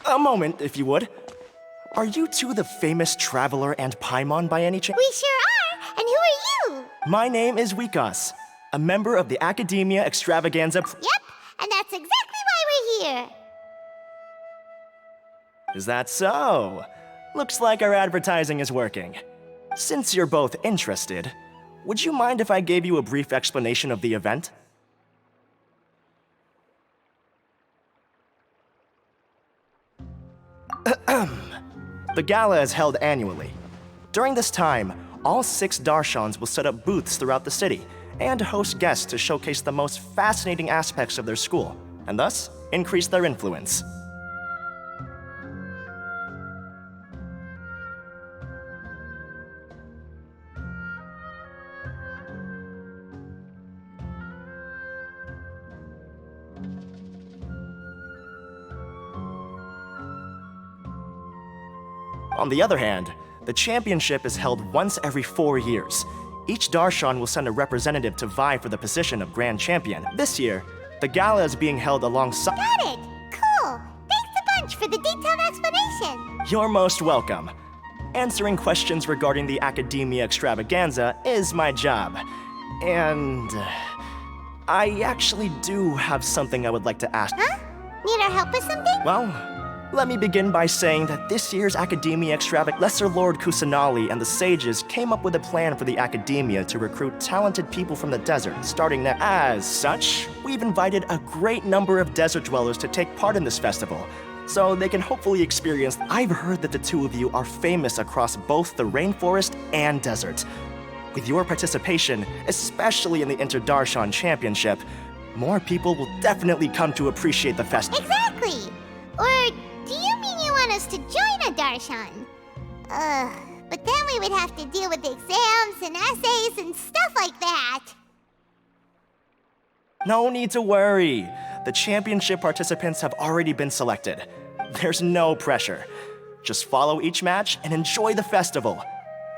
A moment, if you would. Are you two the famous Traveler and Paimon by any chance? We sure are! And who are you? My name is Wikas, a member of the Academia Extravaganza. Yep, and that's exactly why we're here. Is that so? Looks like our advertising is working. Since you're both interested, would you mind if I gave you a brief explanation of the event? The gala is held annually. During this time, all 6 Darshans will set up booths throughout the city and host guests to showcase the most fascinating aspects of their school, and thus increase their influence. On the other hand, the championship is held once every 4 years. Each Darshan will send a representative to vie for the position of Grand Champion. This year, the gala is being held alongside— Got it! Cool! Thanks a bunch for the detailed explanation. You're most welcome. Answering questions regarding the Academia Extravaganza is my job. And I actually do have something I would like to ask. Huh? Need our help with something? Well, let me begin by saying that this year's Academia Lesser Lord Kusanali and the sages came up with a plan for the Academia to recruit talented people from the desert, starting next. As such, we've invited a great number of desert dwellers to take part in this festival, so they can hopefully experience— I've heard that the two of you are famous across both the rainforest and desert. With your participation, especially in the Inter-Darshan Championship, more people will definitely come to appreciate the festival. Exactly! Or do you mean you want us to join a Darshan? But then we would have to deal with exams and essays and stuff like that. No need to worry. The championship participants have already been selected. There's no pressure. Just follow each match and enjoy the festival.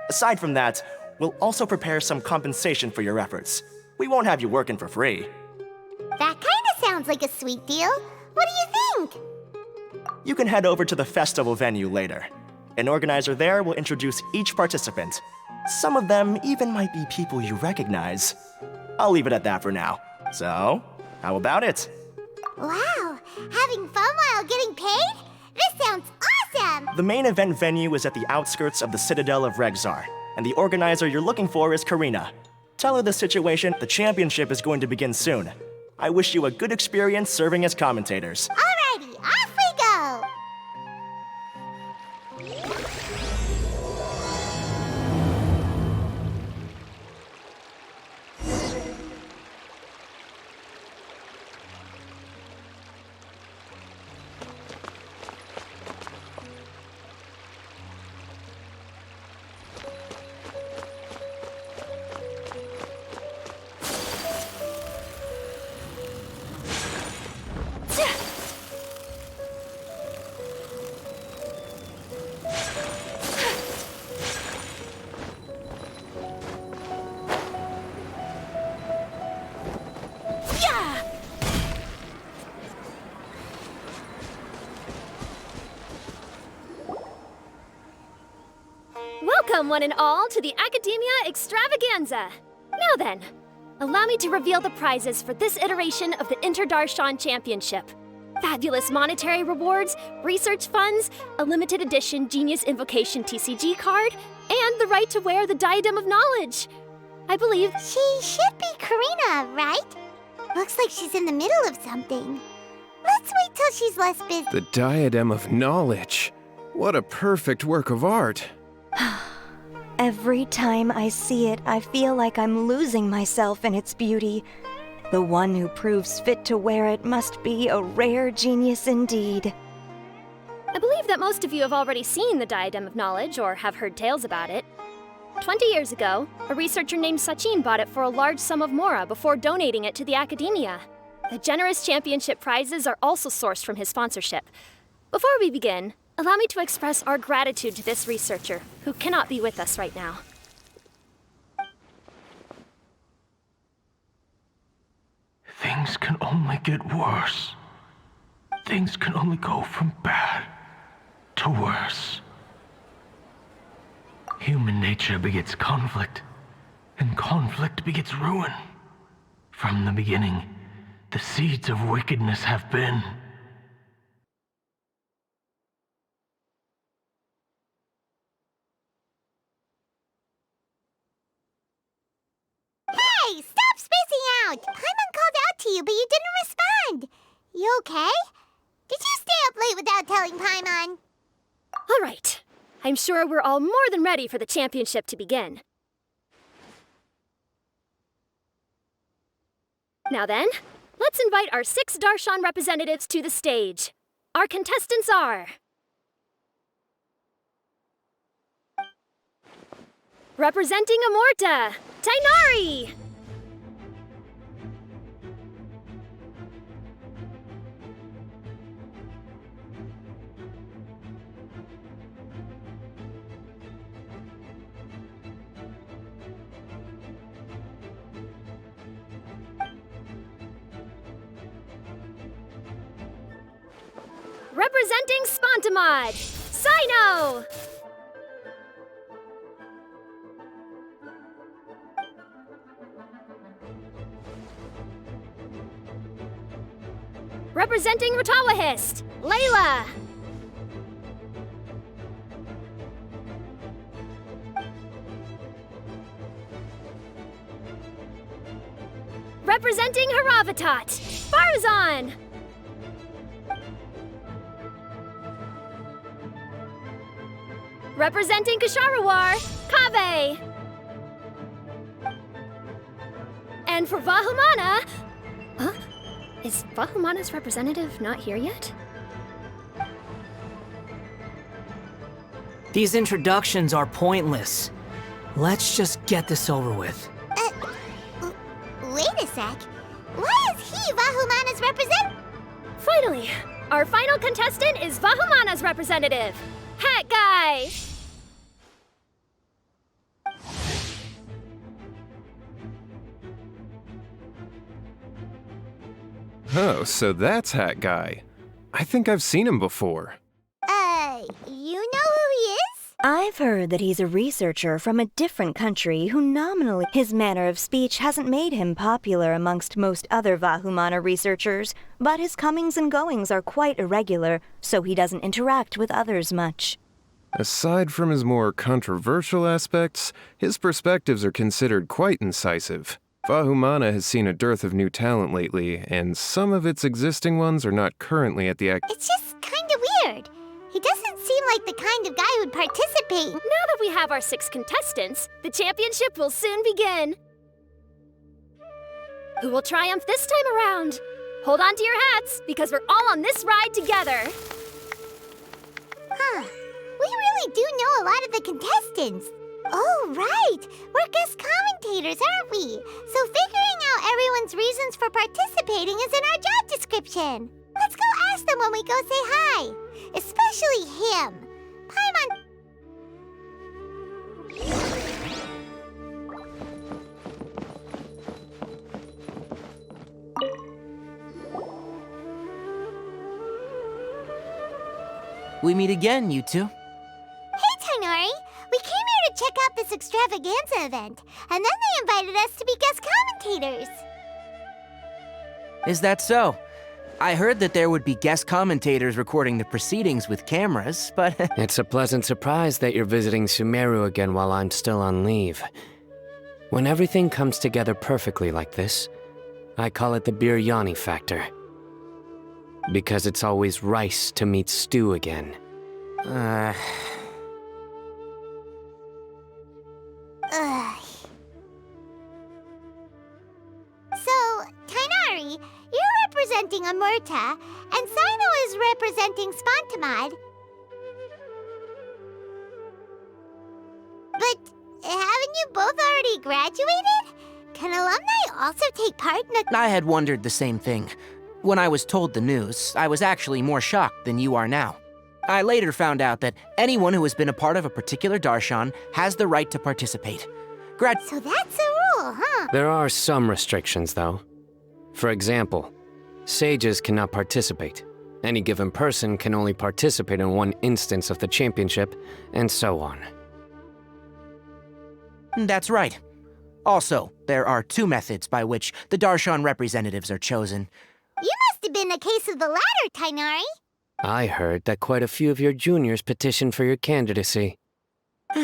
Aside from that, we'll also prepare some compensation for your efforts. We won't have you working for free. That kinda sounds like a sweet deal. What do you think? You can head over to the festival venue later. An organizer there will introduce each participant. Some of them even might be people you recognize. I'll leave it at that for now. So, how about it? Wow, having fun while getting paid? This sounds awesome! The main event venue is at the outskirts of the Citadel of Regzar, and the organizer you're looking for is Karina. Tell her the situation. The championship is going to begin soon. I wish you a good experience serving as commentators. Alrighty, off we go! Welcome, one and all, to the Academia Extravaganza! Now then, allow me to reveal the prizes for this iteration of the Inter-Darshan Championship. Fabulous monetary rewards, research funds, a limited edition Genius Invocation TCG card, and the right to wear the Diadem of Knowledge. I believe— She should be Karina, right? Looks like she's in the middle of something. Let's wait till she's less busy. The Diadem of Knowledge. What a perfect work of art. Every time I see it, I feel like I'm losing myself in its beauty. The one who proves fit to wear it must be a rare genius indeed. I believe that most of you have already seen the Diadem of Knowledge or have heard tales about it. 20 years ago, a researcher named Sachin bought it for a large sum of mora before donating it to the Academia. The generous championship prizes are also sourced from his sponsorship. Before we begin, allow me to express our gratitude to this researcher, who cannot be with us right now. Things can only get worse. Things can only go from bad to worse. Human nature begets conflict, and conflict begets ruin. From the beginning, the seeds of wickedness have been. Hey, stop spacing out! Paimon called out to you, but you didn't respond. You okay? Did you stay up late without telling Paimon? All right. I'm sure we're all more than ready for the championship to begin. Now then, let's invite our 6 Darshan representatives to the stage. Our contestants are... Representing Amorta, Tainari! Representing Spontamod, Sino! Representing Ratawahist, Layla! Representing Haravatat, Barzan! Representing Kasharawar, Kaveh! And for Vahumana... Huh? Is Vahumana's representative not here yet? These introductions are pointless. Let's just get this over with. Wait a sec. Why is he Vahumana's representative? Finally, our final contestant is Vahumana's representative, Hat Guy! Oh, so that's Hat Guy. I think I've seen him before. You know who he is? I've heard that he's a researcher from a different country who nominally... His manner of speech hasn't made him popular amongst most other Vahumana researchers, but his comings and goings are quite irregular, so he doesn't interact with others much. Aside from his more controversial aspects, his perspectives are considered quite incisive. Vahumana has seen a dearth of new talent lately, and some of its existing ones are not currently at the It's just kinda weird. He doesn't seem like the kind of guy who'd participate. Now that we have our 6 contestants, the championship will soon begin. Who will triumph this time around? Hold on to your hats, because we're all on this ride together. Huh. We really do know a lot of the contestants. Oh, right! We're guest commentators, aren't we? So figuring out everyone's reasons for participating is in our job description. Let's go ask them when we go say hi. Especially him. Paimon... We meet again, you two. Hey, Tainari! We came here to check out this extravaganza event, and then they invited us to be guest commentators. Is that so? I heard that there would be guest commentators recording the proceedings with cameras, but... It's a pleasant surprise that you're visiting Sumeru again while I'm still on leave. When everything comes together perfectly like this, I call it the biryani factor. Because it's always rice to meet stew again. Ugh. So, Tainari, you're representing Amurta, and Sino is representing Spontamod. But haven't you both already graduated? Can alumni also take part in a... I had wondered the same thing. When I was told the news, I was actually more shocked than you are now. I later found out that anyone who has been a part of a particular darshan has the right to participate. So that's a rule, huh? There are some restrictions, though. For example, sages cannot participate, Any given person can only participate in one instance of the championship, and so on. That's right. Also, there are 2 methods by which the Darshan representatives are chosen. You must have been a case of the latter, Tainari. I heard that quite a few of your juniors petitioned for your candidacy.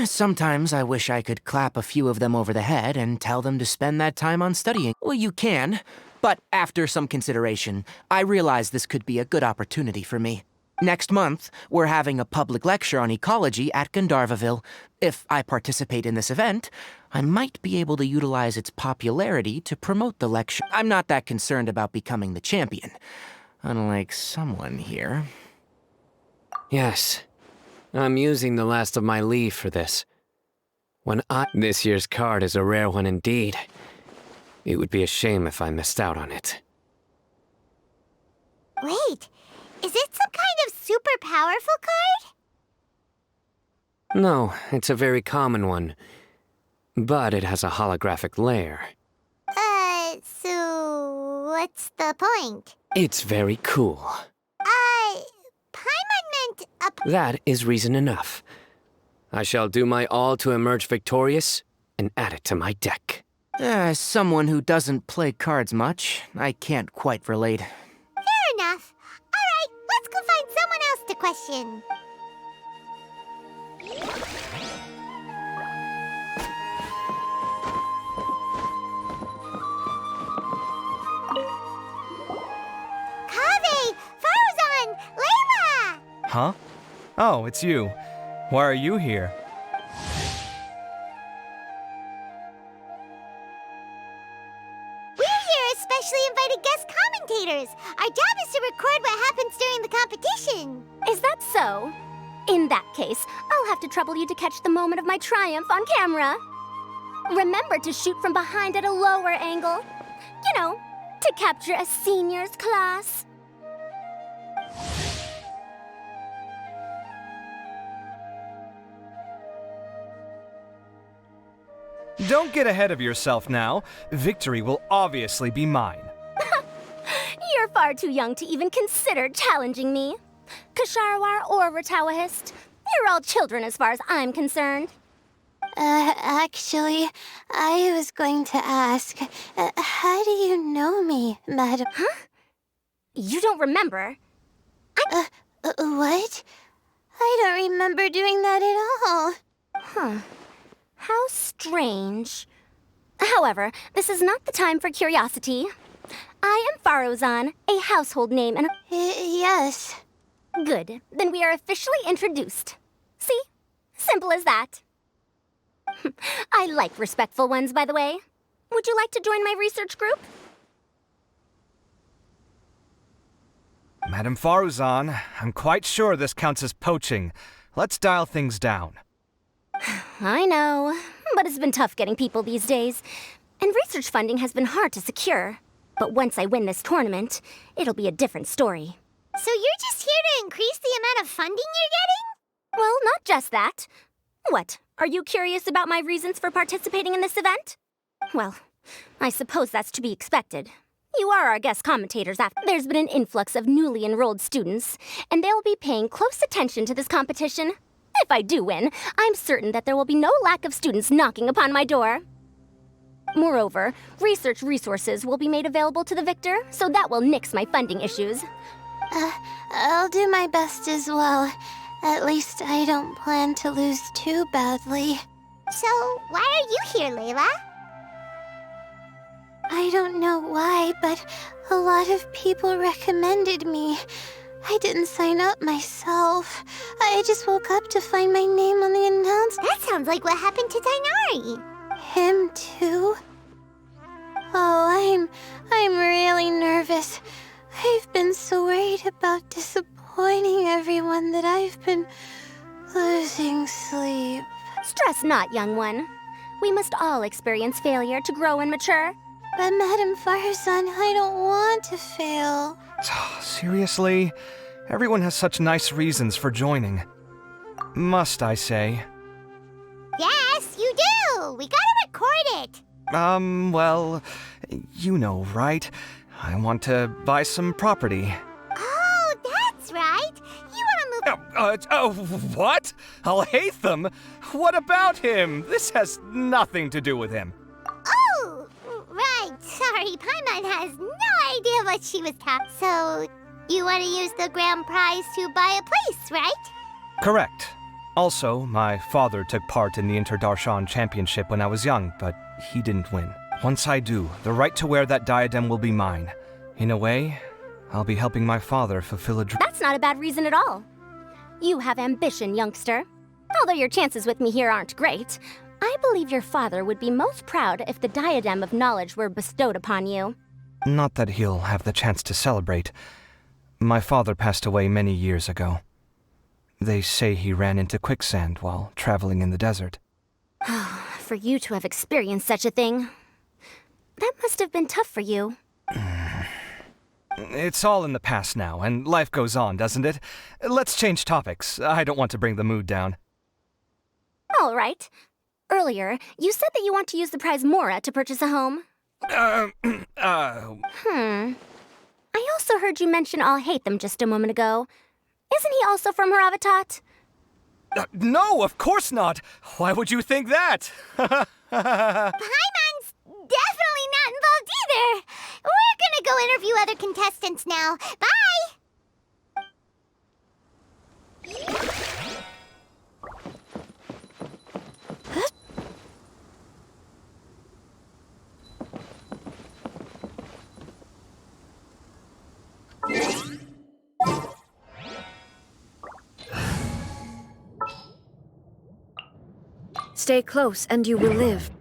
Sometimes I wish I could clap a few of them over the head and tell them to spend that time on studying. Well, you can, but after some consideration, I realize this could be a good opportunity for me. Next month, we're having a public lecture on ecology at Gandharvaville. If I participate in this event, I might be able to utilize its popularity to promote the lecture. I'm not that concerned about becoming the champion, unlike someone here. Yes, I'm using the last of my leave for this. This year's card is a rare one indeed. It would be a shame if I missed out on it. Wait, is it some kind of super powerful card? No, it's a very common one. But it has a holographic layer. So what's the point? It's very cool. Paimon meant a... That is reason enough. I shall do my all to emerge victorious and add it to my deck. As someone who doesn't play cards much, I can't quite relate. Fair enough. All right, let's go find someone else to question. Kaveh! Farzan! Layla! Huh? Oh, it's you. Why are you here? We're here as specially invited guest commentators. Our job is to record what happens during the competition. Is that so? In that case, I'll have to trouble you to catch the moment of my triumph on camera. Remember to shoot from behind at a lower angle. You know, to capture a senior's class. Don't get ahead of yourself now. Victory will obviously be mine. You're far too young to even consider challenging me. Kasharwar or Ratawahist, you're all children as far as I'm concerned. Actually, I was going to ask, how do you know me, madam? Huh? You don't remember? What? I don't remember doing that at all. Huh. How strange. However, this is not the time for curiosity. I am Farozan, a household name and... Yes. Good. Then we are officially introduced. See? Simple as that. I like respectful ones, by the way. Would you like to join my research group? Madam Faruzan, I'm quite sure this counts as poaching. Let's dial things down. I know, but it's been tough getting people these days. And research funding has been hard to secure. But once I win this tournament, it'll be a different story. So you're just here to increase the amount of funding you're getting? Well, not just that. What, are you curious about my reasons for participating in this event? Well, I suppose that's to be expected. You are our guest commentators after. There's been an influx of newly enrolled students, and they'll be paying close attention to this competition. If I do win, I'm certain that there will be no lack of students knocking upon my door. Moreover, research resources will be made available to the victor, so that will nix my funding issues. I'll do my best as well. At least I don't plan to lose too badly. So, why are you here, Layla? I don't know why, but a lot of people recommended me. I didn't sign up myself. I just woke up to find my name on the announcement. That sounds like what happened to Tainari. Him too? Oh, I'm really nervous. I've been so worried about disappointing everyone that I've been losing sleep. Stress not, young one. We must all experience failure to grow and mature. But Madam Farzan, I don't want to fail. Seriously? Everyone has such nice reasons for joining. Must I say? Yes, you do! We gotta record it! Well, you know, right? I want to buy some property. Oh, What? Alhaitham? What about him? This has nothing to do with him. Oh, right. Sorry, Paimon has no idea what she was talking. So, you want to use the grand prize to buy a place, right? Correct. Also, my father took part in the Interdarshan Championship when I was young, but he didn't win. Once I do, the right to wear that diadem will be mine. In a way, I'll be helping my father fulfill a dream. That's not a bad reason at all. You have ambition, youngster. Although your chances with me here aren't great, I believe your father would be most proud if the diadem of knowledge were bestowed upon you. Not that he'll have the chance to celebrate. My father passed away many years ago. They say he ran into quicksand while traveling in the desert. For you to have experienced such a thing, that must have been tough for you. It's all in the past now, and life goes on, doesn't it? Let's change topics. I don't want to bring the mood down. All right. Earlier, you said that you want to use the prize Mora to purchase a home. I also heard you mention Alhaitham just a moment ago. Isn't he also from Haravatat? No, of course not! Why would you think that? Paimon's definitely not involved either. We're gonna go interview other contestants now. Bye! Stay close and you will live.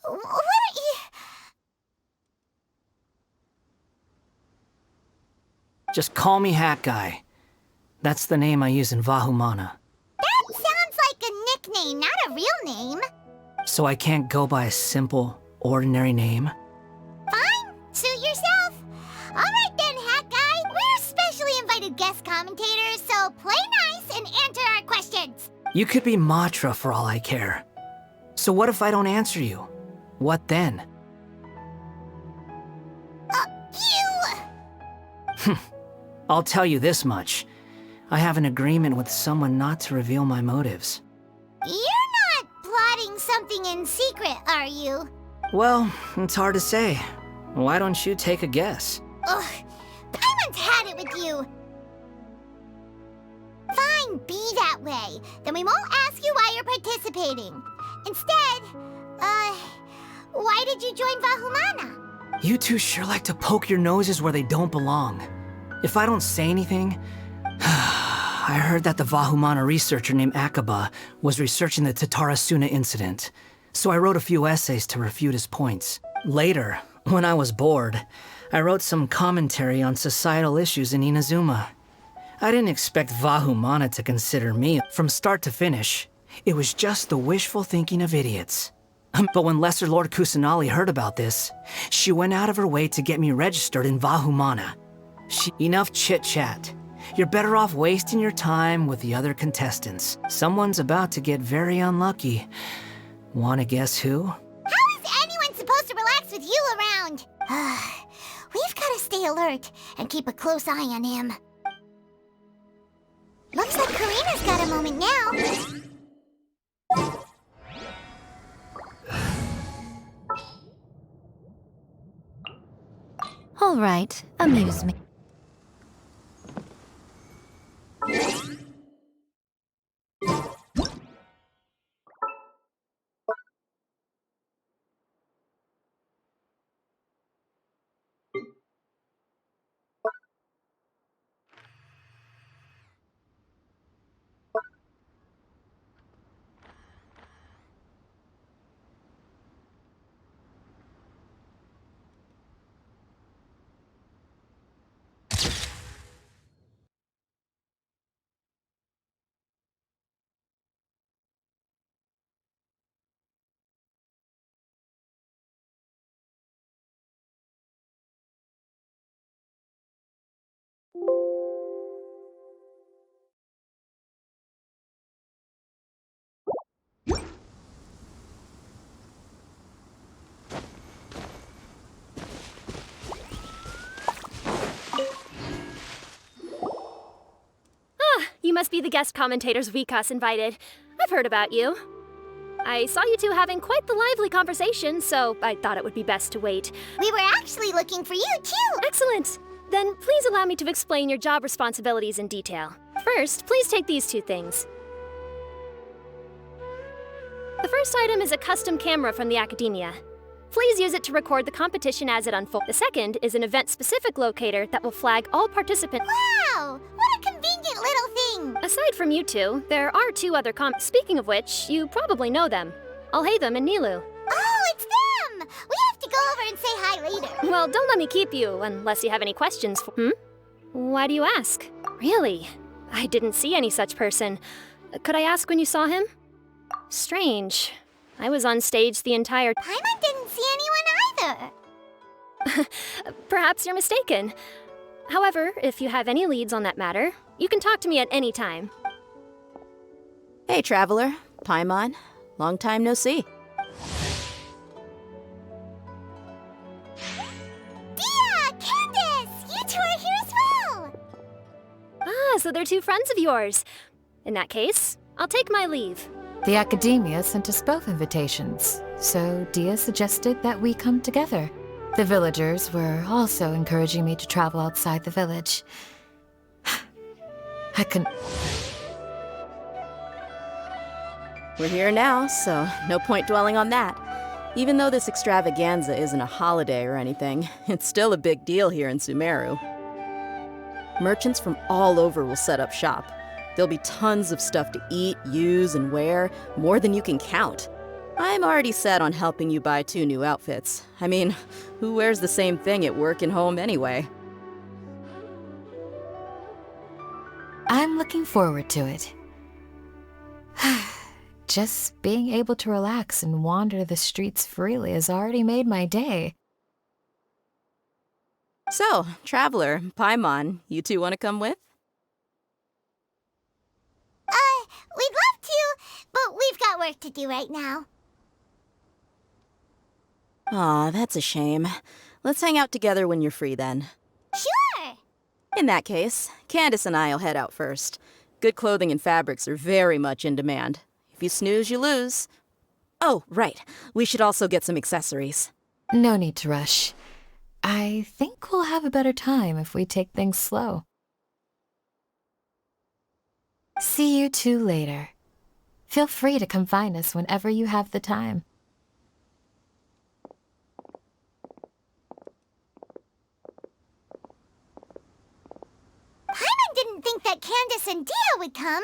What are you... Just call me Hat Guy. That's the name I use in Vahumana. That sounds like a nickname, not a real name. So I can't go by a simple, ordinary name? Fine, suit yourself. All right then, Hat Guy. We're specially invited guest commentators, so play nice and answer our questions. You could be Matra for all I care. So what if I don't answer you? What then? You... I'll tell you this much. I have an agreement with someone not to reveal my motives. You're not plotting something in secret, are you? Well, it's hard to say. Why don't you take a guess? Ugh, Paimon's had it with you. Fine, be that way, then we won't ask you why you're participating. Instead, why did you join Vahumana? You two sure like to poke your noses where they don't belong. If I don't say anything... I heard that the Vahumana researcher named Akaba was researching the Tatarasuna incident, so I wrote a few essays to refute his points. Later, when I was bored, I wrote some commentary on societal issues in Inazuma. I didn't expect Vahumana to consider me. From start to finish, it was just the wishful thinking of idiots. But when Lesser Lord Kusanali heard about this, she went out of her way to get me registered in Vahumana. Enough chit-chat. You're better off wasting your time with the other contestants. Someone's about to get very unlucky. Wanna guess who? How is anyone supposed to relax with you around? We've gotta stay alert and keep a close eye on him. Looks like Karina's got a moment now. All right, amuse me. You must be the guest commentators Vikas invited. I've heard about you. I saw you two having quite the lively conversation, so I thought it would be best to wait. We were actually looking for you, too! Excellent! Then please allow me to explain your job responsibilities in detail. First, please take these two things. The first item is a custom camera from the Academia. Please use it to record the competition as it unfolds. The second is an event-specific locator that will flag all participants. Wow! What a convenient little thing! Aside from you two, there are two other Speaking of which, you probably know them. Alhaitham and Nilu. Oh, it's them! We have to go over and say hi later. Well, don't let me keep you, unless you have any questions for— Why do you ask? Really? I didn't see any such person. Could I ask when you saw him? Strange. I was on stage the entire— Paimon didn't see anyone either. Perhaps you're mistaken. However, if you have any leads on that matter, you can talk to me at any time. Hey, Traveler. Paimon. Long time no see. Dia! Candace! You two are here as well! Ah, so they're two friends of yours. In that case, I'll take my leave. The Academia sent us both invitations, so Dia suggested that we come together. The villagers were also encouraging me to travel outside the village. I couldn't... We're here now, so no point dwelling on that. Even though this extravaganza isn't a holiday or anything, it's still a big deal here in Sumeru. Merchants from all over will set up shop. There'll be tons of stuff to eat, use, and wear, more than you can count. I'm already set on helping you buy 2 new outfits. I mean, who wears the same thing at work and home anyway? I'm looking forward to it. Just being able to relax and wander the streets freely has already made my day. So, Traveler, Paimon, you two want to come with? We'd love to, but we've got work to do right now. Aw, that's a shame. Let's hang out together when you're free then. Sure! In that case, Candace and I'll head out first. Good clothing and fabrics are very much in demand. If you snooze, you lose. Oh, right. We should also get some accessories. No need to rush. I think we'll have a better time if we take things slow. See you two later. Feel free to come find us whenever you have the time. Paimon didn't think that Candace and Dia would come.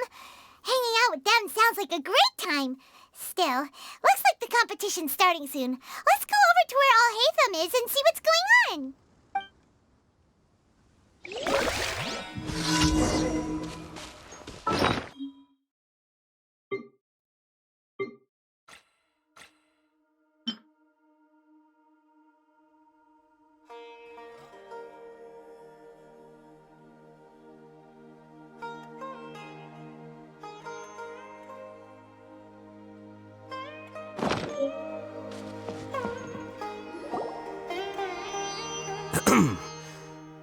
Hanging out with them sounds like a great time. Still, looks like the competition's starting soon. Let's go over to where Alhaitham is and see what's going on.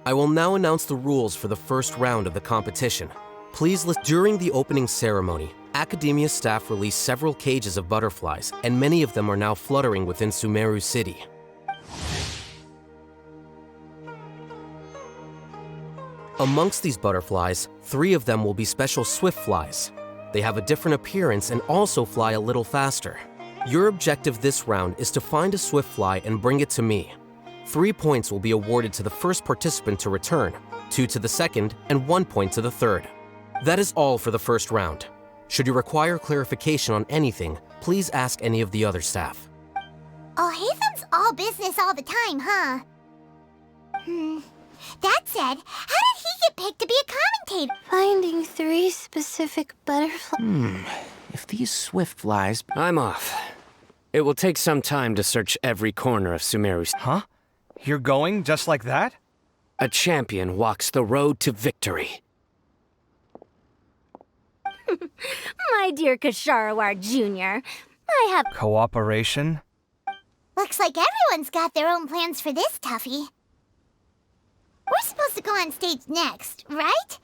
I will now announce the rules for the first round of the competition. Please listen. During the opening ceremony, Academia staff released several cages of butterflies, and many of them are now fluttering within Sumeru City. Amongst these butterflies, 3 of them will be special swift flies. They have a different appearance and also fly a little faster. Your objective this round is to find a swift fly and bring it to me. 3 points will be awarded to the first participant to return, 2 to the second, and 1 point to the third. That is all for the first round. Should you require clarification on anything, please ask any of the other staff. Alhaitham's all business all the time, huh? That said, how did he get picked to be a commentator? Finding 3 specific butterflies. If these swift flies... I'm off. It will take some time to search every corner of Sumeru. Huh? You're going just like that? A champion walks the road to victory. My dear Kasharawar Jr., I have... Cooperation? Looks like everyone's got their own plans for this toughie. We're supposed to go on stage next, right?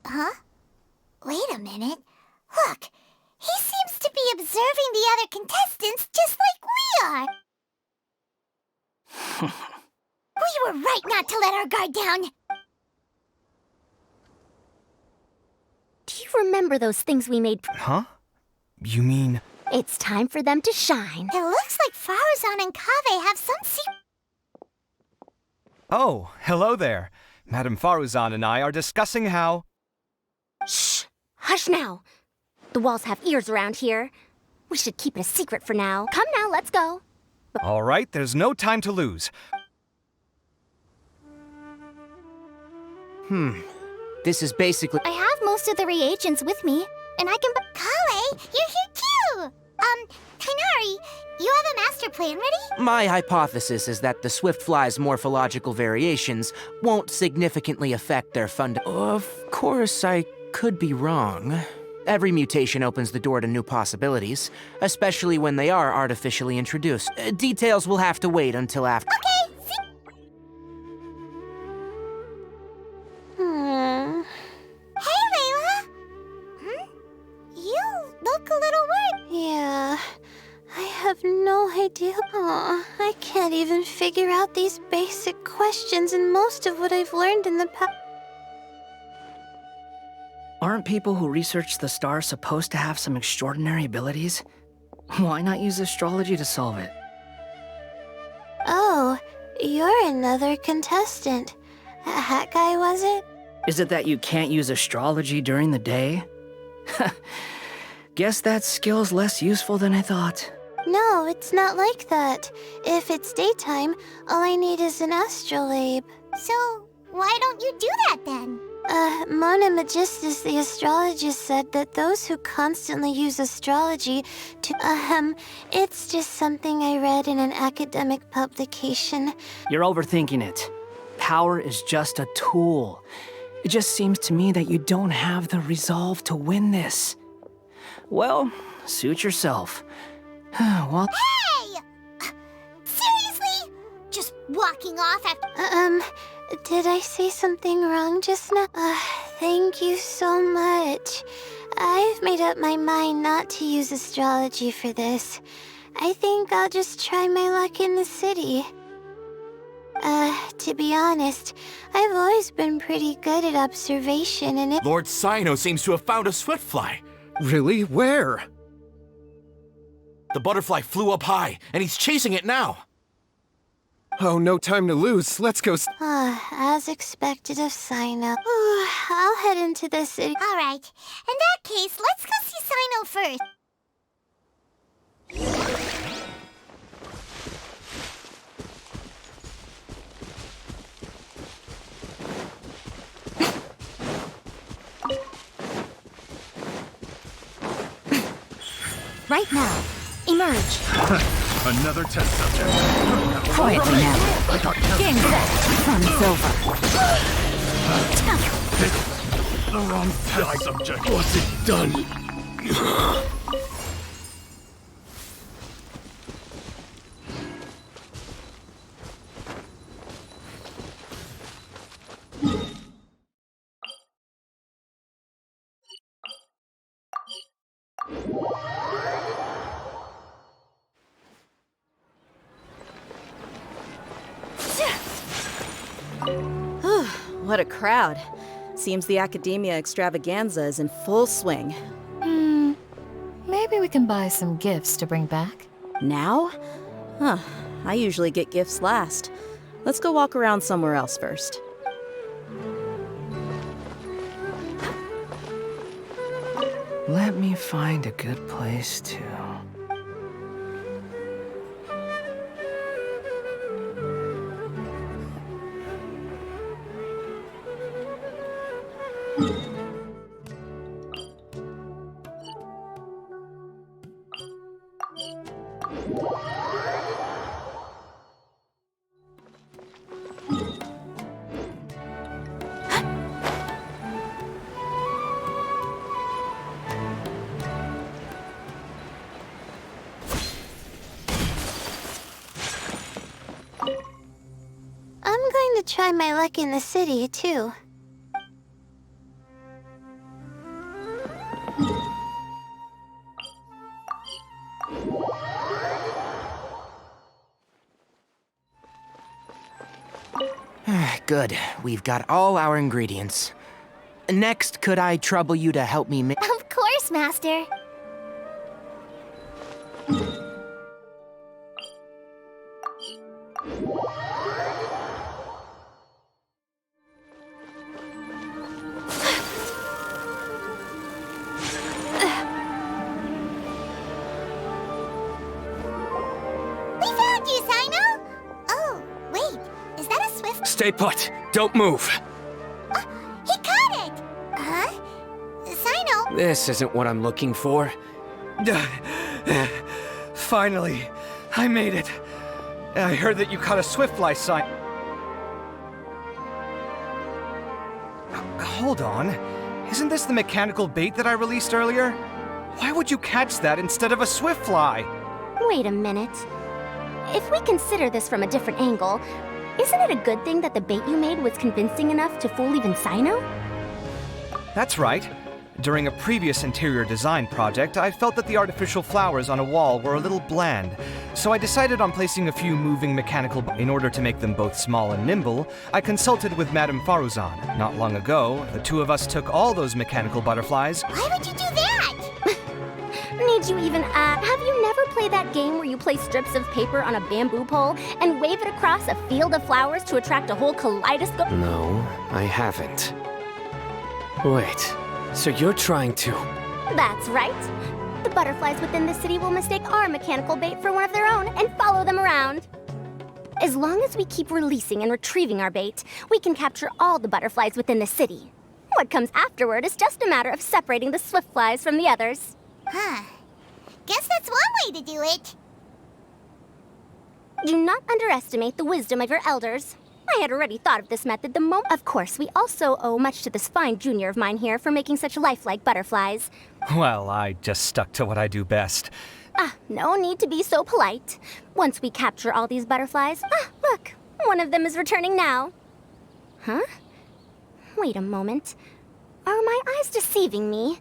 Huh? Wait a minute. Look, he seems to be observing the other contestants just like we are. We were right not to let our guard down. Do you remember those things we made? Huh? You mean... It's time for them to shine. It looks like Faruzan and Kaveh have some secret... Oh, hello there. Madame Faruzan and I are discussing how... Shh! Hush now! The walls have ears around here. We should keep it a secret for now. Come now, let's go. All right, there's no time to lose. This is basically... I have most of the reagents with me, and I can... Kale, you're here too! Kainari, you have a master plan ready? My hypothesis is that the swift fly's morphological variations won't significantly affect their Of course, I could be wrong. Every mutation opens the door to new possibilities, especially when they are artificially introduced. Details will have to wait until after... Okay, Hey, Layla! You look a little worried. Yeah, I have no idea. I can't even figure out these basic questions and most of what I've learned in the past. Aren't people who research the stars supposed to have some extraordinary abilities? Why not use astrology to solve it? Oh, you're another contestant. That guy, was it? Is it that you can't use astrology during the day? Guess that skill's less useful than I thought. No, it's not like that. If it's daytime, all I need is an astrolabe. So, why don't you do that then? Mona Magistus, the astrologist, said that those who constantly use astrology to, it's just something I read in an academic publication. You're overthinking it. Power is just a tool. It just seems to me that you don't have the resolve to win this. Well, suit yourself. Well... Hey! Seriously? Just walking off after... Did I say something wrong just now? Thank you so much. I've made up my mind not to use astrology for this. I think I'll just try my luck in the city. To be honest, I've always been pretty good at observation and it— Lord Sino seems to have found a swiftfly. Really? Where? The butterfly flew up high, and he's chasing it now. Oh, no time to lose. Let's go. As expected of Sino. I'll head into the city. All right. In that case, let's go see Sino first. Right now, emerge. Another test subject. Quietly now. Game set. Run's over. The wrong test subject. What's it done? What a crowd. Seems the Academia Extravaganza is in full swing. Maybe we can buy some gifts to bring back. Now? Huh. I usually get gifts last. Let's go walk around somewhere else first. Let me find a good place to... I'm going to try my luck in the city, too. Good. We've got all our ingredients. Next, could I trouble you to help me make... Of course, Master. We found you, Sino! Oh, wait. Is that a swift? Stay put. Don't move. He caught it! Huh? Sino? This isn't what I'm looking for. Finally, I made it. I heard that you caught a swiftfly sign. Hold on. Isn't this the mechanical bait that I released earlier? Why would you catch that instead of a swiftfly? Wait a minute. If we consider this from a different angle, isn't it a good thing that the bait you made was convincing enough to fool even Sino? That's right. During a previous interior design project, I felt that the artificial flowers on a wall were a little bland, so I decided on placing a few moving mechanical... In order to make them both small and nimble, I consulted with Madame Faruzan. Not long ago, the two of us took all those mechanical butterflies... Why would you do that? Need you even add? Have you never played that game where you place strips of paper on a bamboo pole and wave it across a field of flowers to attract a whole kaleidoscope? No, I haven't. Wait, so you're trying to... That's right. The butterflies within the city will mistake our mechanical bait for one of their own and follow them around. As long as we keep releasing and retrieving our bait, we can capture all the butterflies within the city. What comes afterward is just a matter of separating the swift flies from the others. Huh. Guess that's one way to do it. Do not underestimate the wisdom of your elders. I had already thought of this method the moment. Of course, we also owe much to this fine junior of mine here for making such lifelike butterflies. Well, I just stuck to what I do best. No need to be so polite. Once we capture all these butterflies... look, one of them is returning now. Huh? Wait a moment. Are my eyes deceiving me?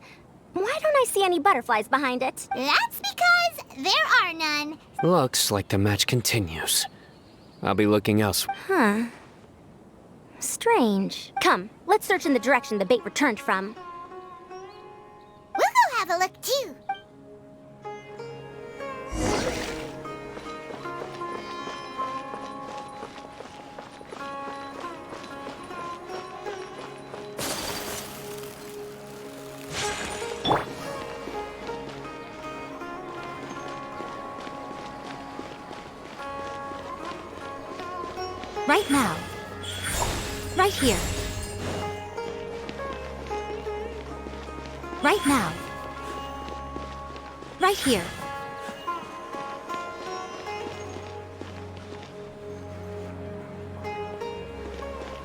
Why don't I see any butterflies behind it? That's because there are none. Looks like the match continues. I'll be looking elsewhere. Huh. Strange. Come, let's search in the direction the bait returned from. We'll go have a look too. Right now. Right here. Right now. Right here.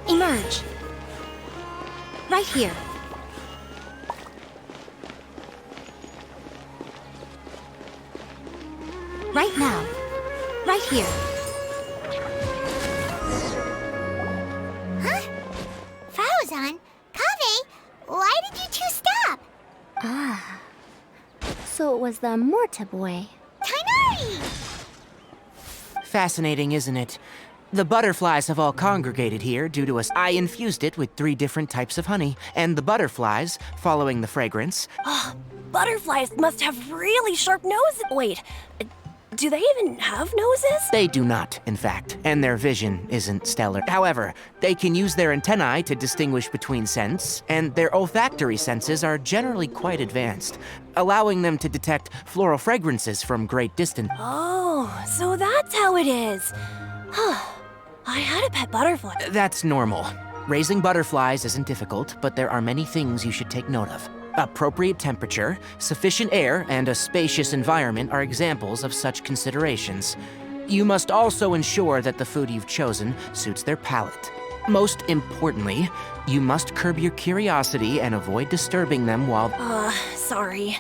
Emerge. Right here. Right now. Right here. Faruzan, Kaveh, why did you two stop? Ah. So it was the Morta boy. Tainari! Fascinating, isn't it? The butterflies have all congregated here due to us. I infused it with 3 different types of honey, and the butterflies, following the fragrance. Oh, butterflies must have really sharp noses. Wait, do they even have noses? They do not, in fact, and their vision isn't stellar. However, they can use their antennae to distinguish between scents, and their olfactory senses are generally quite advanced, allowing them to detect floral fragrances from great distance. Oh, so that's how it is. I had a pet butterfly. That's normal. Raising butterflies isn't difficult, but there are many things you should take note of. Appropriate temperature, sufficient air, and a spacious environment are examples of such considerations. You must also ensure that the food you've chosen suits their palate. Most importantly, you must curb your curiosity and avoid disturbing them while... Sorry.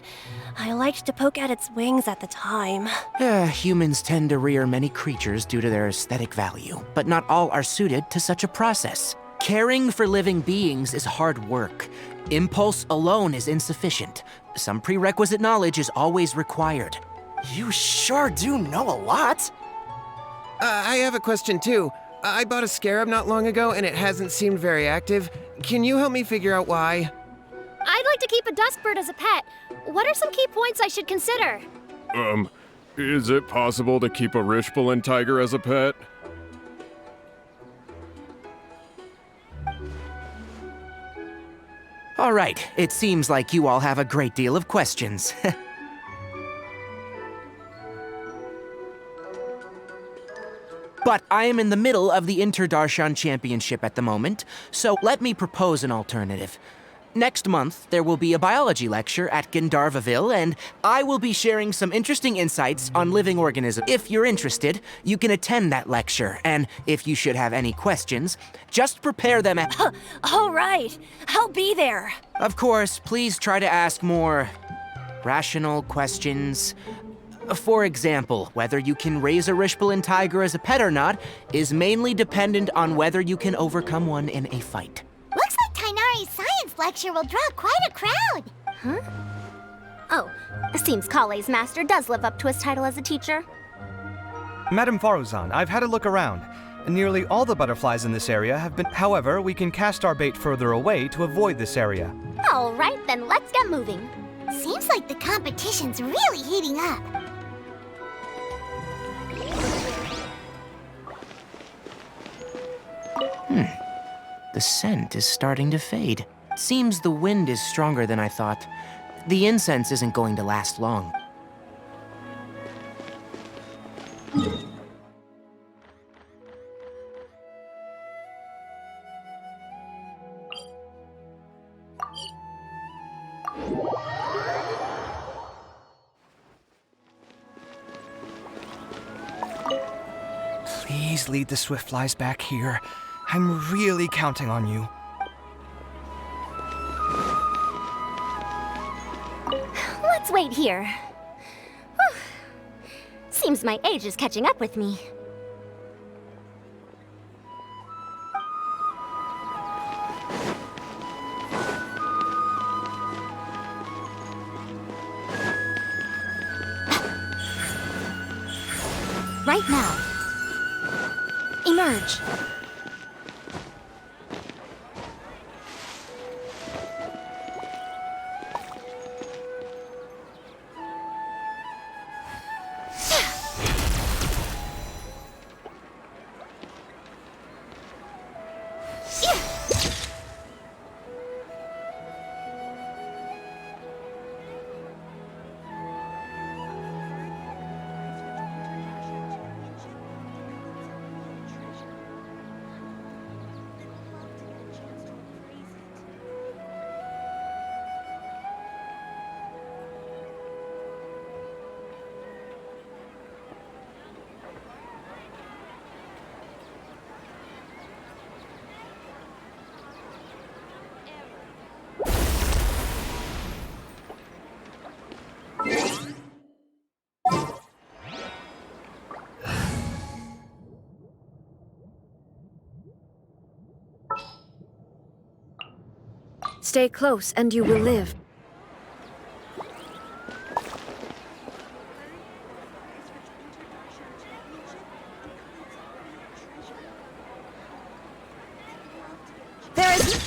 I liked to poke at its wings at the time. Humans tend to rear many creatures due to their aesthetic value, but not all are suited to such a process. Caring for living beings is hard work. Impulse alone is insufficient. Some prerequisite knowledge is always required. You sure do know a lot. I have a question too. I bought a scarab not long ago and it hasn't seemed very active. Can you help me figure out why? I'd like to keep a dustbird as a pet. What are some key points I should consider? Is it possible to keep a Rishbalin tiger as a pet? All right, it seems like you all have a great deal of questions. But I am in the middle of the Inter-Darshan Championship at the moment, so let me propose an alternative. Next month, there will be a biology lecture at Gandharvaville, and I will be sharing some interesting insights on living organisms. If you're interested, you can attend that lecture, and if you should have any questions, just prepare them at... All right, I'll be there. Of course, please try to ask more rational questions. For example, whether you can raise a Rishbalin tiger as a pet or not is mainly dependent on whether you can overcome one in a fight. Looks like Tainari's science lecture will draw quite a crowd. Huh? Oh, seems Kale's master does live up to his title as a teacher. Madam Faruzan, I've had a look around. Nearly all the butterflies in this area have been... However, we can cast our bait further away to avoid this area. All right, then let's get moving. Seems like the competition's really heating up. The scent is starting to fade. Seems the wind is stronger than I thought. The incense isn't going to last long. Please lead the Swiftflies back here. I'm really counting on you. Let's wait here. Whew. Seems my age is catching up with me. Right now. Charge! Stay close and you will live. There is...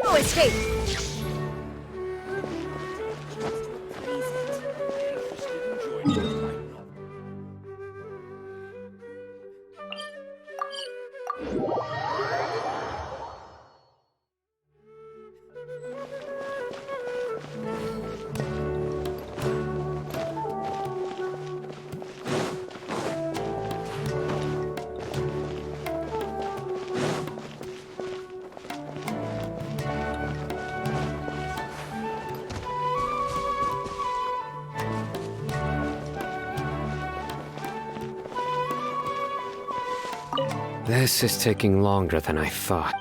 No escape! This is taking longer than I thought.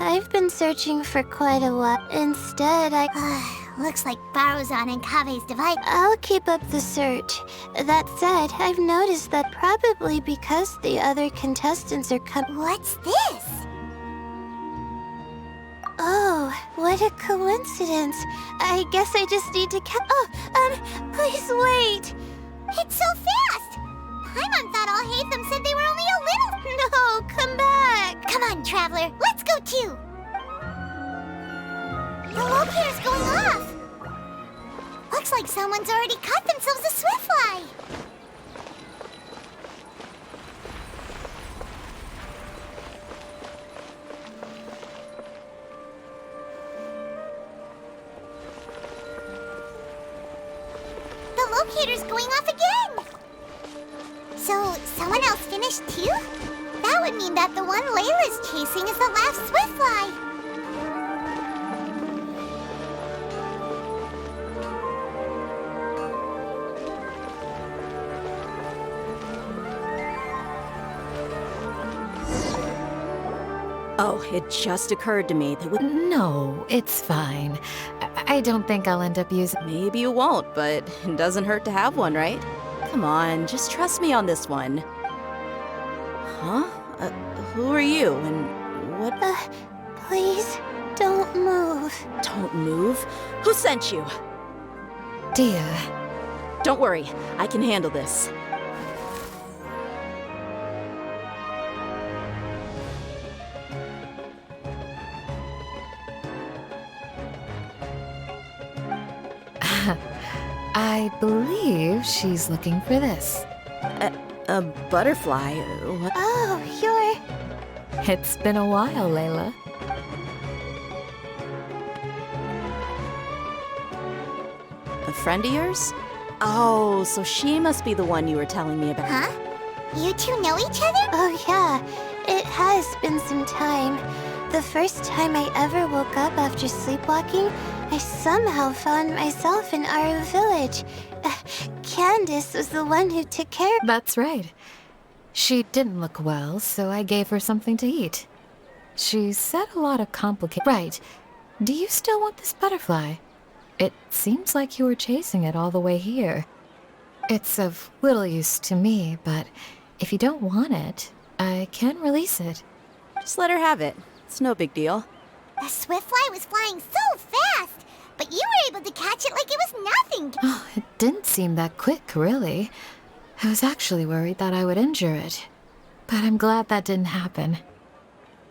I've been searching for quite a while. Instead, Looks like Baruzan and Kave's device. I'll keep up the search. That said, I've noticed that probably because the other contestants are What's this? Oh, what a coincidence. I guess I just need to please wait. It's so fast! Paimon thought all Hatham said they were only a little... No, come back! Come on, Traveler, let's go too! The locator's going off! Looks like someone's already caught themselves a swiftfly! The locator's going off again! So, someone else finished too? That would mean that the one Layla's chasing is the last swiftfly! Oh, it just occurred to me that No, it's fine. I don't think I'll end up using... Maybe you won't, but it doesn't hurt to have one, right? Come on, just trust me on this one. Huh? Who are you, and what? Please, don't move. Don't move? Who sent you? Dia. Don't worry, I can handle this. I believe she's looking for this. A butterfly? What? Oh, you're... It's been a while, Layla. A friend of yours? Oh, so she must be the one you were telling me about. Huh? You two know each other? Oh, yeah. It has been some time. The first time I ever woke up after sleepwalking, I somehow found myself in Aru village. Candace was the one who took care of... That's right. She didn't look well, so I gave her something to eat. She said a lot of complicated... Right. Do you still want this butterfly? It seems like you were chasing it all the way here. It's of little use to me, but if you don't want it, I can release it. Just let her have it. It's no big deal. The swiftfly was flying so fast, but you were able to catch it like it was nothing. Oh, it didn't seem that quick, really. I was actually worried that I would injure it. But I'm glad that didn't happen.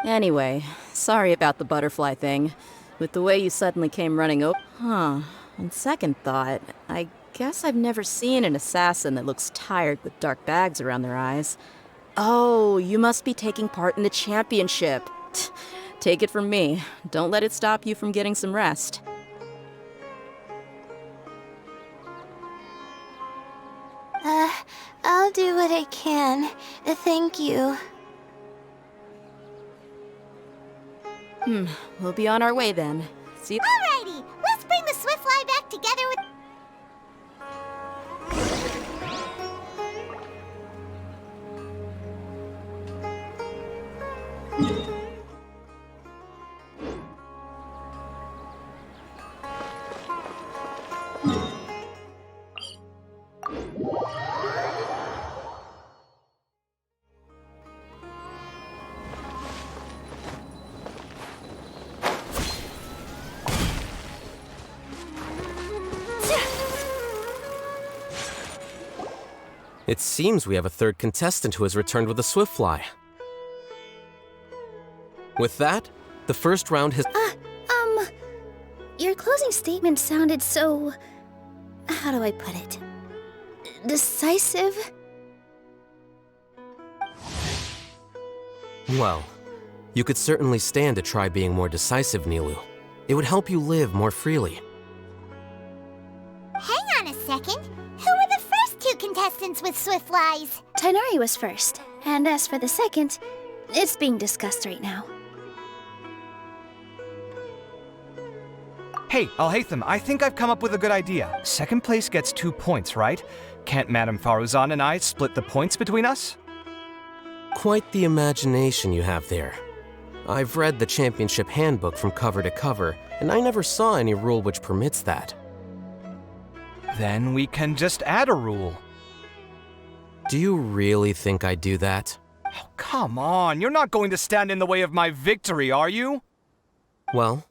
Anyway, sorry about the butterfly thing. With the way you suddenly came running over... Huh. On second thought, I guess I've never seen an assassin that looks tired with dark bags around their eyes. Oh, you must be taking part in the championship. Take it from me. Don't let it stop you from getting some rest. I'll do what I can. Thank you. We'll be on our way then. See you. Alrighty, let's bring the swiftfly back together with... It seems we have a third contestant who has returned with a swiftfly. With that, the first round has... Your closing statement sounded so... How do I put it? Decisive? Well, you could certainly stand to try being more decisive, Nilu. It would help you live more freely. Hang on a second. Who were the first two contestants with swiftflies? Tainari was first, and as for the second, it's being discussed right now. Hey, Alhaitham, I think I've come up with a good idea. Second place gets 2 points, right? Can't Madame Faruzan and I split the points between us? Quite the imagination you have there. I've read the championship handbook from cover to cover, and I never saw any rule which permits that. Then we can just add a rule. Do you really think I'd do that? Oh, come on, you're not going to stand in the way of my victory, are you? Well,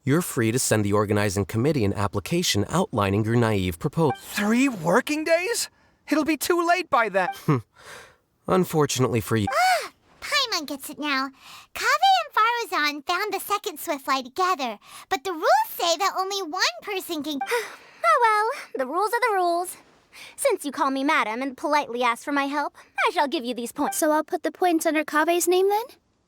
you're free to send the organizing committee an application outlining your naive proposal. 3 working days? It'll be too late by then. Unfortunately for you. Paimon gets it now. Kaveh and Faruzan found the second swiftfly together, but the rules say that only one person can... Oh well, the rules are the rules. Since you call me madam and politely ask for my help, I shall give you these points. So I'll put the points under Kaveh's name then?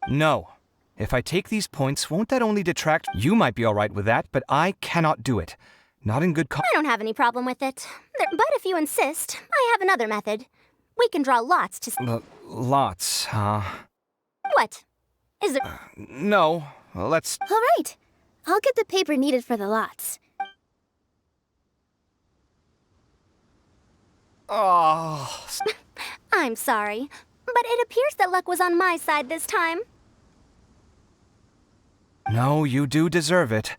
No. If I take these points, won't that only detract? You might be all right with that, but I cannot do it. Not in good I don't have any problem with it. But if you insist, I have another method. We can draw lots to... Lots, huh? What? Is there... No, let's... All right. I'll get the paper needed for the lots. Oh. I'm sorry, but it appears that luck was on my side this time. No, you do deserve it.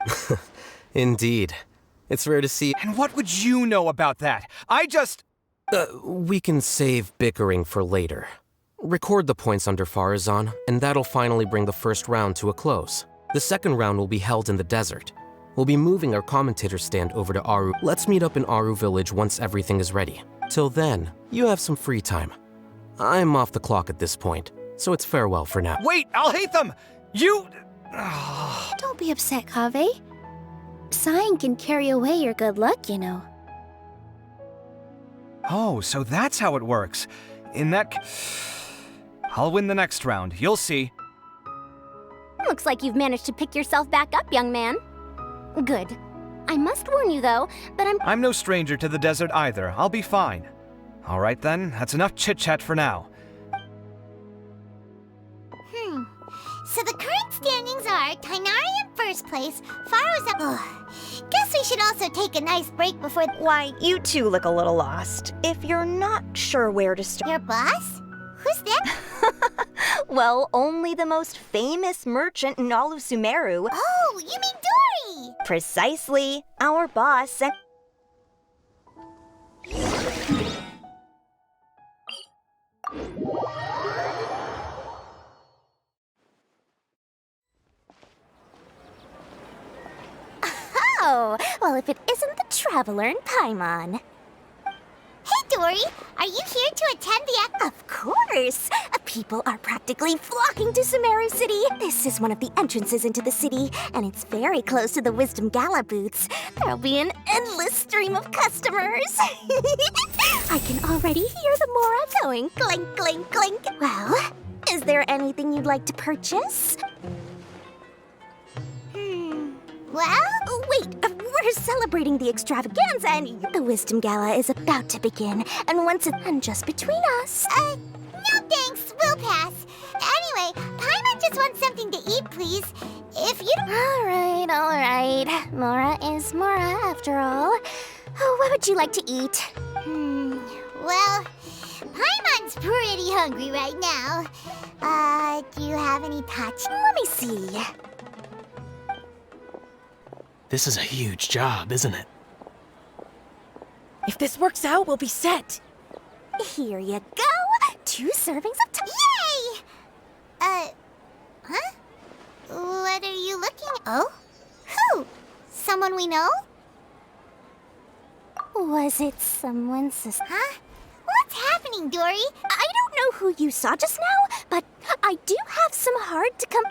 Indeed. It's rare to see... And what would you know about that? I just... we can save bickering for later. Record the points under Faruzan, and that'll finally bring the first round to a close. The second round will be held in the desert. We'll be moving our commentator stand over to Aru. Let's meet up in Aru village once everything is ready. Till then, you have some free time. I'm off the clock at this point, so it's farewell for now. Wait, Alhaitham! You... Don't be upset, Kaveh. Sighing can carry away your good luck, you know. Oh, so that's how it works. In that I'll win the next round. You'll see. Looks like you've managed to pick yourself back up, young man. Good. I must warn you, though, that I'm no stranger to the desert either. I'll be fine. All right, then. That's enough chit-chat for now. So the current standings are Tainari in first place, Faro's up. Guess we should also take a nice break before. Why, you two look a little lost. If you're not sure where to start. Your boss? Who's that? Well, only the most famous merchant in all of Sumeru. Oh, you mean Dory? Precisely. Our boss and... Oh, well, if it isn't the Traveler in Paimon. Hey, Dory, are you here to attend the Of course! People are practically flocking to Sumeru City. This is one of the entrances into the city, and it's very close to the Wisdom Gala booths. There'll be an endless stream of customers. I can already hear the Mora going clink, clink, clink. Well, is there anything you'd like to purchase? Well, wait, we're celebrating the extravaganza and the Wisdom Gala is about to begin. And once it's and just between us. No thanks, we'll pass. Anyway, Paimon just wants something to eat, please. If you don't... All right. Mora is Mora, after all. What would you like to eat? Well, Paimon's pretty hungry right now. Do you have any touch? Let me see. This is a huge job, isn't it? If this works out, we'll be set. Here you go. 2 servings of Yay! Huh? What are you looking at? Oh? Who? Someone we know? Was it someone's sister? Huh? What's happening, Dory? I don't know who you saw just now, but I do have some hard to come...